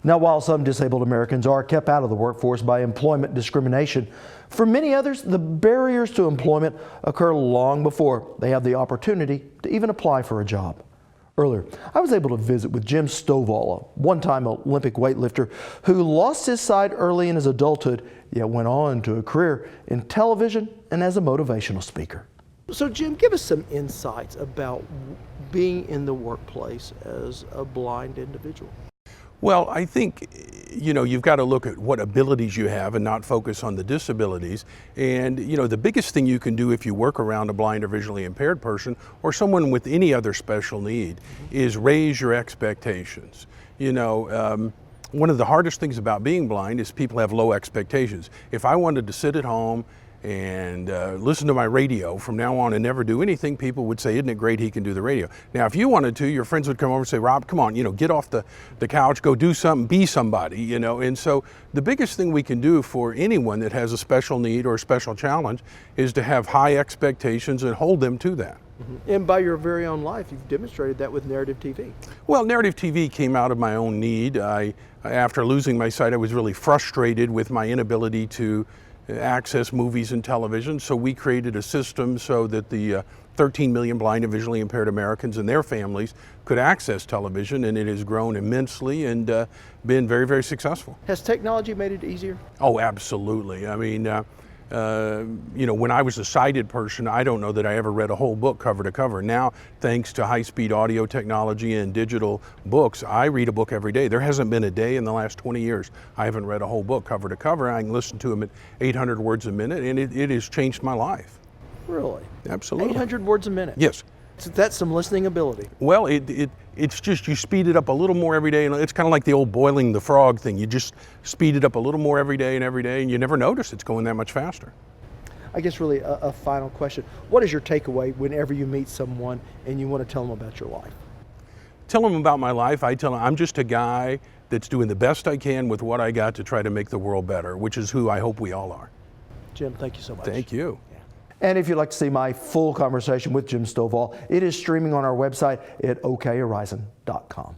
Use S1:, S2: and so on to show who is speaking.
S1: Now, while some disabled Americans are kept out of the workforce by employment discrimination, for many others, the barriers to employment occur long before they have the opportunity to even apply for a job. Earlier, I was able to visit with Jim Stovall, a one-time Olympic weightlifter who lost his sight early in his adulthood, yet went on to a career in television and as a motivational speaker. So Jim, give us some insights about being in the workplace as a blind individual.
S2: Well, I think, you've got to look at what abilities you have and not focus on the disabilities. And, the biggest thing you can do if you work around a blind or visually impaired person or someone with any other special need is raise your expectations. One of the hardest things about being blind is people have low expectations. If I wanted to sit at home and listen to my radio from now on and never do anything, people would say, isn't it great he can do the radio? Now, if you wanted to, your friends would come over and say, Rob, come on, get off the couch, go do something, be somebody, And so the biggest thing we can do for anyone that has a special need or a special challenge is to have high expectations and hold them to that.
S1: And by your very own life, you've demonstrated that with narrative TV.
S2: Well, narrative TV came out of my own need. After losing my sight, I was really frustrated with my inability to access movies and television, so we created a system so that the 13 million blind and visually impaired Americans and their families could access television, and it has grown immensely and been very, very successful.
S1: Has technology made it easier?
S2: Oh, absolutely. I mean, when I was a sighted person, I don't know that I ever read a whole book cover to cover. Now, thanks to high-speed audio technology and digital books, I read a book every day. There hasn't been a day in the last 20 years I haven't read a whole book cover to cover. I can listen to them at 800 words a minute, and it has changed my life.
S1: Really?
S2: Absolutely.
S1: 800 words a minute?
S2: Yes.
S1: So that's some listening ability.
S2: Well, it's just you speed it up a little more every day, and it's kind of like the old boiling the frog thing. You just speed it up a little more every day, and you never notice it's going that much faster.
S1: I guess really a final question. What is your takeaway whenever you meet someone and you want to tell them about your life?
S2: Tell them about my life. I tell them I'm just a guy that's doing the best I can with what I got to try to make the world better, which is who I hope we all are.
S1: Jim, thank you so much.
S2: Thank you.
S1: And if you'd like to see my full conversation with Jim Stovall, it is streaming on our website at okhorizon.com.